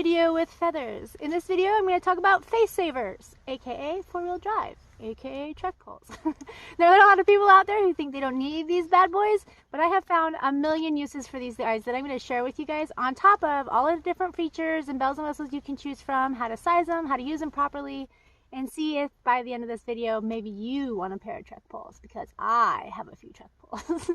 video with feathers. In this video, I'm going to talk about face savers, aka four-wheel drive, aka trek poles. There are a lot of people out there who think they don't need these bad boys, but I have found a million uses for these guys that I'm going to share with you guys, on top of all of the different features and bells and whistles you can choose from, how to size them, how to use them properly, and see if by the end of this video, maybe you want a pair of trek poles, because I have a few trek poles.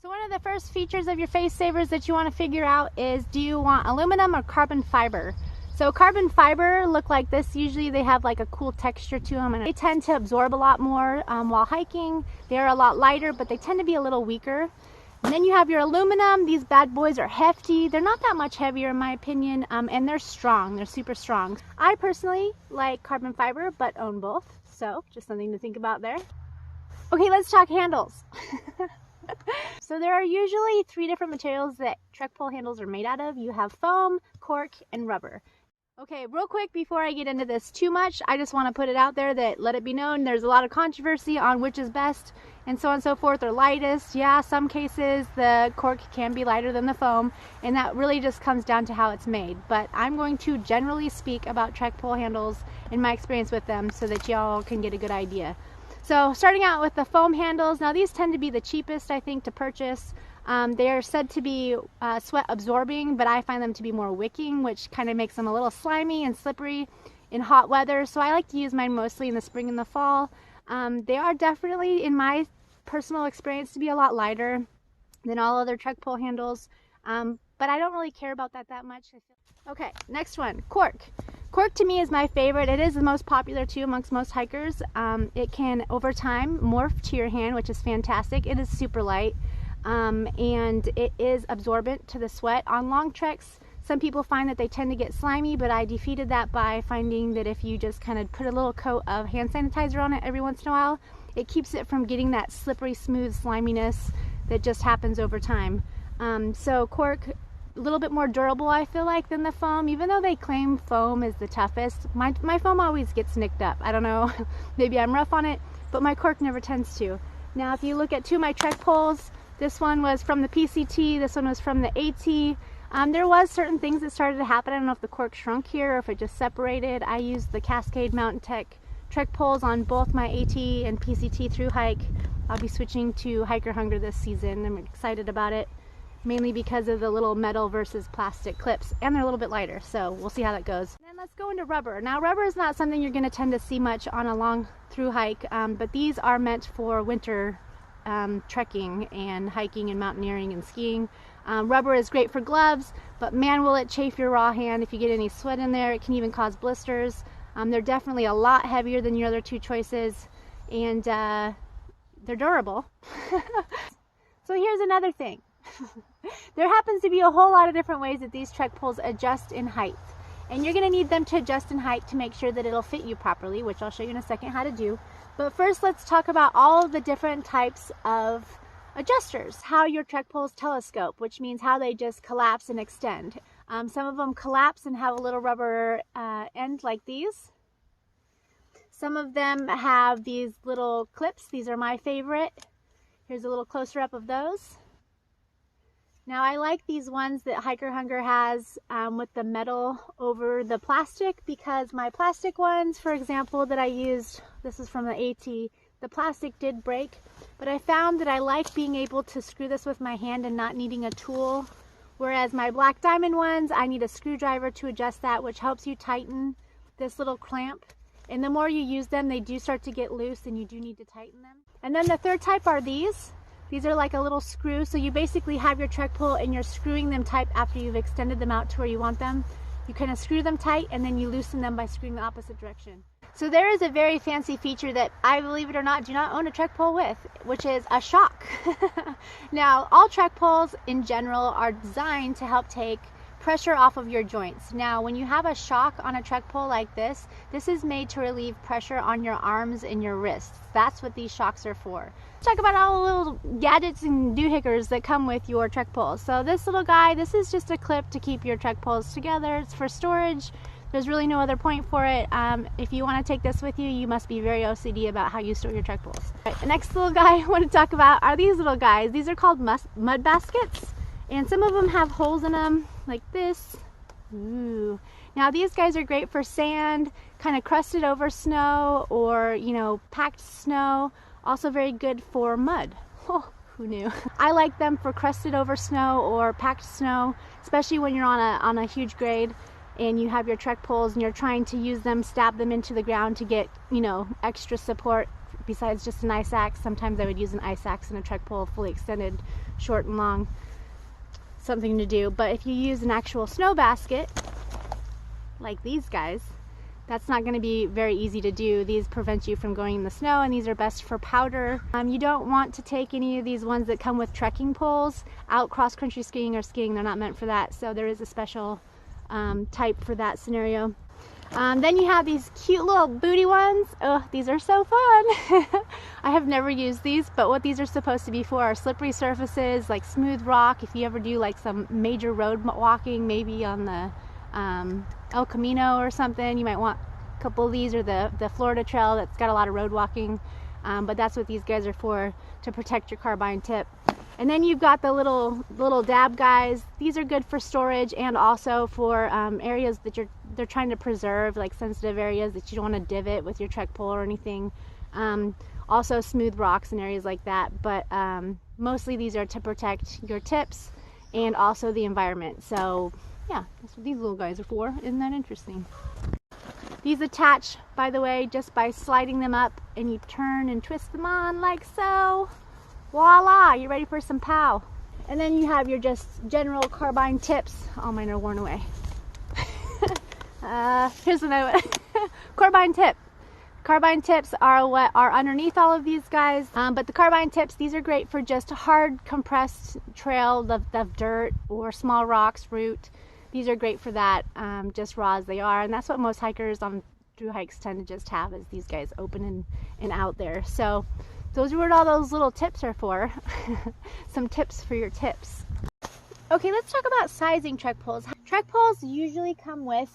So one of the first features of your face savers that you want to figure out is, do you want aluminum or carbon fiber? So carbon fiber look like this. Usually they have like a cool texture to them, and they tend to absorb a lot more while hiking. They're a lot lighter, but they tend to be a little weaker. And then you have your aluminum. These bad boys are hefty. They're not that much heavier in my opinion, and they're strong. They're super strong. I personally like carbon fiber, but own both. So just something to think about there. Okay, let's talk handles. So there are usually three different materials that trek pole handles are made out of. You have foam, cork, and rubber. Okay, real quick before I get into this too much, I just want to put it out there that let it be known there's a lot of controversy on which is best and so on and so forth, or lightest. Yeah, some cases the cork can be lighter than the foam, and that really just comes down to how it's made. But I'm going to generally speak about trek pole handles and my experience with them so that y'all can get a good idea. So starting out with the foam handles, now these tend to be the cheapest, I think, to purchase. They are said to be sweat absorbing, but I find them to be more wicking, which kind of makes them a little slimy and slippery in hot weather. So I like to use mine mostly in the spring and the fall. They are definitely, in my personal experience, to be a lot lighter than all other trek pole handles, but I don't really care about that much. Okay, next one, cork. Cork to me is my favorite. It is the most popular too amongst most hikers. It can, over time, morph to your hand, which is fantastic. It is super light, and it is absorbent to the sweat. On long treks, some people find that they tend to get slimy, but I defeated that by finding that if you just kind of put a little coat of hand sanitizer on it every once in a while, it keeps it from getting that slippery, smooth sliminess that just happens over time. So cork, a little bit more durable, I feel like, than the foam. Even though they claim foam is the toughest, my foam always gets nicked up. I don't know, maybe I'm rough on it, but my cork never tends to. Now if you look at two of my trek poles, this one was from the PCT, this one was from the AT. There was certain things that started to happen. I don't know if the cork shrunk here or if it just separated. I used the Cascade Mountain Tech trek poles on both my AT and PCT through hike. I'll be switching to Hiker Hunger this season. I'm excited about it, mainly because of the little metal versus plastic clips, and they're a little bit lighter, so we'll see how that goes. And then let's go into rubber. Now rubber is not something you're going to tend to see much on a long through hike, but these are meant for winter trekking and hiking and mountaineering and skiing. Rubber is great for gloves, but man, will it chafe your raw hand if you get any sweat in there. It can even cause blisters. They're definitely a lot heavier than your other two choices, and they're durable. So here's another thing. There happens to be a whole lot of different ways that these trek poles adjust in height, and you're going to need them to adjust in height to make sure that it'll fit you properly, which I'll show you in a second how to do. But first, let's talk about all of the different types of adjusters, how your trek poles telescope, which means how they just collapse and extend. Some of them collapse and have a little rubber end like these. Some of them have these little clips. These are my favorite. Here's a little closer up of those. Now I like these ones that Hiker Hunger has with the metal over the plastic, because my plastic ones, for example, that I used, this is from the AT, the plastic did break, but I found that I like being able to screw this with my hand and not needing a tool, whereas my Black Diamond ones, I need a screwdriver to adjust that, which helps you tighten this little clamp. And the more you use them, they do start to get loose and you do need to tighten them. And then the third type are these. These are like a little screw, so you basically have your trek pole and you're screwing them tight after you've extended them out to where you want them. You kind of screw them tight and then you loosen them by screwing the opposite direction. So there is a very fancy feature that I, believe it or not, do not own a trek pole with, which is a shock. Now, all trek poles in general are designed to help take pressure off of your joints. Now, when you have a shock on a trek pole like this, this is made to relieve pressure on your arms and your wrists. That's what these shocks are for. Let's talk about all the little gadgets and doohickers that come with your trek poles. So this little guy, this is just a clip to keep your trek poles together. It's for storage. There's really no other point for it. If you want to take this with you, you must be very OCD about how you store your trek poles. Right, the next little guy I want to talk about are these little guys. These are called mud baskets, and some of them have holes in them like this. Ooh. Now these guys are great for sand, kind of crusted over snow, or packed snow. Also very good for mud. Oh, who knew? I like them for crusted over snow or packed snow, especially when you're on a huge grade and you have your trek poles and you're trying to use them, stab them into the ground to get, extra support besides just an ice axe. Sometimes I would use an ice axe and a trek pole fully extended, short and long. Something to do. But if you use an actual snow basket, like these guys, that's not going to be very easy to do. These prevent you from going in the snow, and these are best for powder. You don't want to take any of these ones that come with trekking poles out cross-country skiing or skiing. They're not meant for that, so there is a special type for that scenario. Then you have these cute little booty ones. Oh, these are so fun. I have never used these, but what these are supposed to be for are slippery surfaces like smooth rock. If you ever do like some major road walking, maybe on the El Camino or something, you might want a couple of these, or the Florida Trail that's got a lot of road walking. But that's what these guys are for, to protect your carbine tip. And then you've got the little dab guys. These are good for storage and also for areas that they're trying to preserve, like sensitive areas that you don't want to divot with your trek pole or anything. Also smooth rocks and areas like that. But mostly these are to protect your tips and also the environment. So yeah, that's what these little guys are for. Isn't that interesting? These attach, by the way, just by sliding them up, and you turn and twist them on like so. Voila, you're ready for some POW. And then you have your just general carbine tips. All mine are worn away. Here's another one. Carbine tip. Carbine tips are what are underneath all of these guys. But the carbine tips, these are great for just hard compressed trail of dirt or small rocks, root. These are great for that, just raw as they are. And that's what most hikers on through hikes tend to just have, is these guys open and out there. So those are what all those little tips are for. Some tips for your tips. Okay, let's talk about sizing trek poles. Trek poles usually come with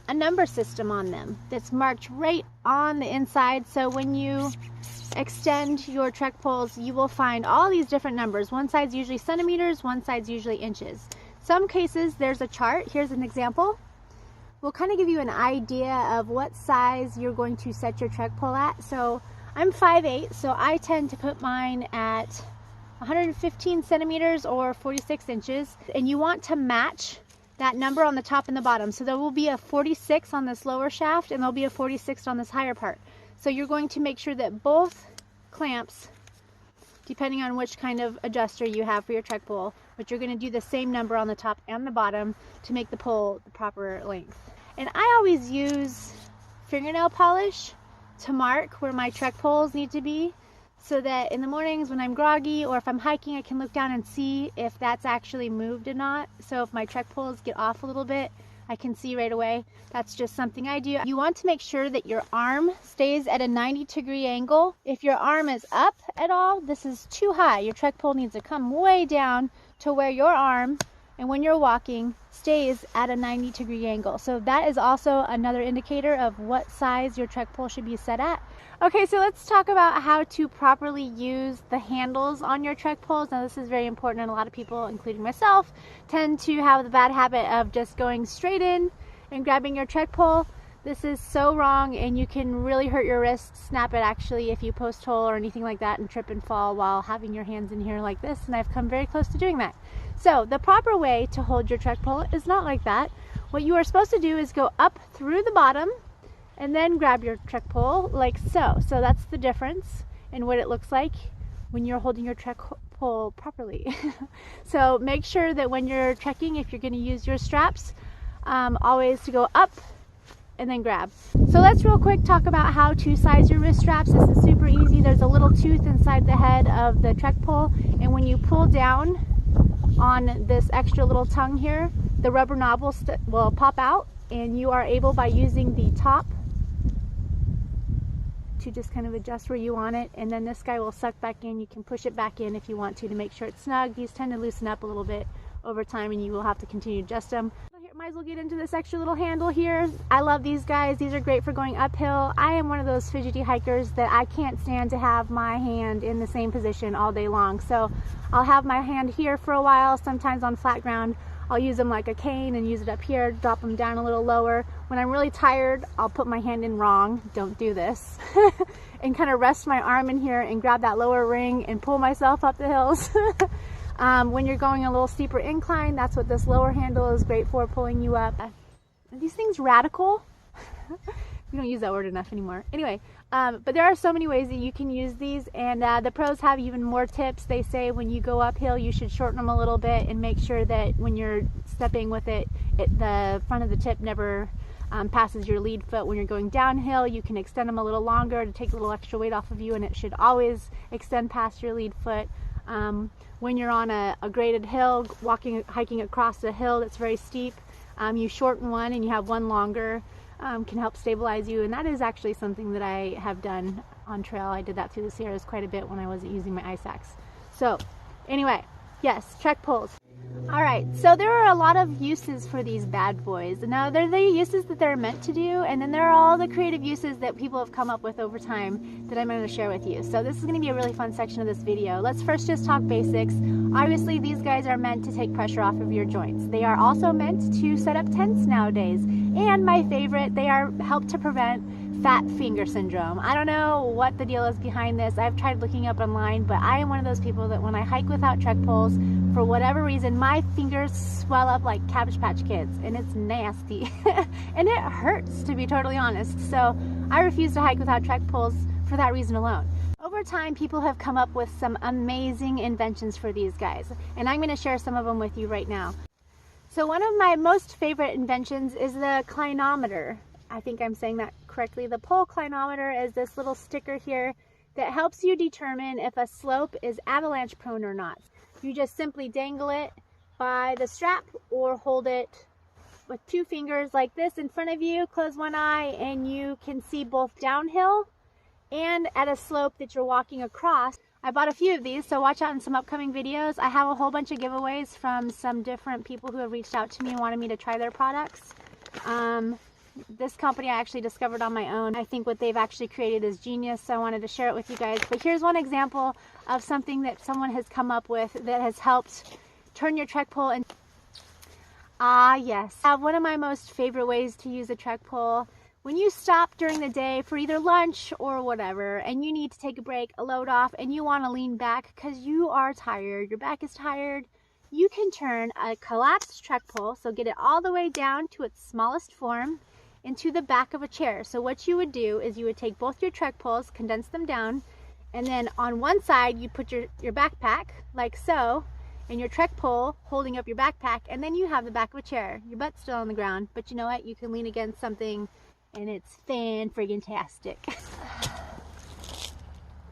a number system on them that's marked right on the inside. So when you extend your trek poles, you will find all these different numbers. One side's usually centimeters, one side's usually inches. Some cases there's a chart. Here's an example. We'll kind of give you an idea of what size you're going to set your trek pole at. So I'm 5'8", so I tend to put mine at 115 centimeters or 46 inches. And you want to match that number on the top and the bottom. So there will be a 46 on this lower shaft, and there'll be a 46 on this higher part. So you're going to make sure that both clamps, depending on which kind of adjuster you have for your trek pole, but you're going to do the same number on the top and the bottom to make the pole the proper length. And I always use fingernail polish to mark where my trek poles need to be, so that in the mornings when I'm groggy or if I'm hiking, I can look down and see if that's actually moved or not. So if my trek poles get off a little bit, I can see right away. That's just something I do. You want to make sure that your arm stays at a 90-degree angle. If your arm is up at all, this is too high. Your trek pole needs to come way down to where your arm, and when you're walking, stays at a 90-degree angle. So that is also another indicator of what size your trek pole should be set at. Okay, so let's talk about how to properly use the handles on your trek poles. Now this is very important, and a lot of people, including myself, tend to have the bad habit of just going straight in and grabbing your trek pole. This is so wrong, and you can really hurt your wrist, snap it actually, if you post hole or anything like that and trip and fall while having your hands in here like this, and I've come very close to doing that. So the proper way to hold your trek pole is not like that. What you are supposed to do is go up through the bottom and then grab your trek pole like so. So that's the difference in what it looks like when you're holding your trek pole properly. So make sure that when you're trekking, if you're going to use your straps, always to go up and then grab. So let's real quick talk about how to size your wrist straps. This is super easy. There's a little tooth inside the head of the trek pole, and when you pull down on this extra little tongue here, the rubber knob will pop out, and you are able, by using the top, to just kind of adjust where you want it, and then this guy will suck back in. You can push it back in if you want to make sure it's snug. These tend to loosen up a little bit over time, and you will have to continue to adjust them. Might as well get into this extra little handle here. I love these guys. These are great for going uphill. I am one of those fidgety hikers that I can't stand to have my hand in the same position all day long. So I'll have my hand here for a while. Sometimes on flat ground, I'll use them like a cane and use it up here, drop them down a little lower. When I'm really tired, I'll put my hand in wrong, don't do this, and kind of rest my arm in here and grab that lower ring and pull myself up the hills. When you're going a little steeper incline, that's what this lower handle is great for, pulling you up. Are these things radical? We don't use that word enough anymore. Anyway, but there are so many ways that you can use these, and the pros have even more tips. They say when you go uphill, you should shorten them a little bit and make sure that when you're stepping with it, the front of the tip never passes your lead foot. When you're going downhill, you can extend them a little longer to take a little extra weight off of you, and it should always extend past your lead foot. When you're on a graded hill, hiking across a hill that's very steep, you shorten one and you have one longer. Can help stabilize you, and that is actually something that I have done on trail. I did that through the Sierras quite a bit when I wasn't using my ice axe. So anyway, yes, trek poles. All right, so there are a lot of uses for these bad boys. Now, they're the uses that they're meant to do, and then there are all the creative uses that people have come up with over time that I'm going to share with you. So this is going to be a really fun section of this video. Let's first just talk basics. Obviously, these guys are meant to take pressure off of your joints. They are also meant to set up tents nowadays. And my favorite, they help to prevent fat finger syndrome. I don't know what the deal is behind this. I've tried looking up online, but I am one of those people that when I hike without trek poles, for whatever reason, my fingers swell up like Cabbage Patch Kids, and it's nasty. And it hurts, to be totally honest. So I refuse to hike without trek poles for that reason alone. Over time, people have come up with some amazing inventions for these guys, and I'm going to share some of them with you right now. So one of my most favorite inventions is the clinometer. I think I'm saying that correctly. The pole clinometer is this little sticker here that helps you determine if a slope is avalanche prone or not. You just simply dangle it by the strap or hold it with two fingers like this in front of you, close one eye, and you can see both downhill and at a slope that you're walking across. I bought a few of these, so watch out in some upcoming videos. I have a whole bunch of giveaways from some different people who have reached out to me and wanted me to try their products. This company I actually discovered on my own. I think what they've actually created is genius, so I wanted to share it with you guys. But here's one example of something that someone has come up with that has helped turn your trek pole into... yes. One of my most favorite ways to use a trek pole: when you stop during the day for either lunch or whatever, and you need to take a break, a load off, and you want to lean back because you are tired, your back is tired, you can turn a collapsed trek pole, so get it all the way down to its smallest form, into the back of a chair. So what you would do is you would take both your trek poles, condense them down, and then on one side you put your backpack, like so, and your trek pole holding up your backpack, and then you have the back of a chair. Your butt's still on the ground, but you know what? You can lean against something, and it's fan-friggin-tastic.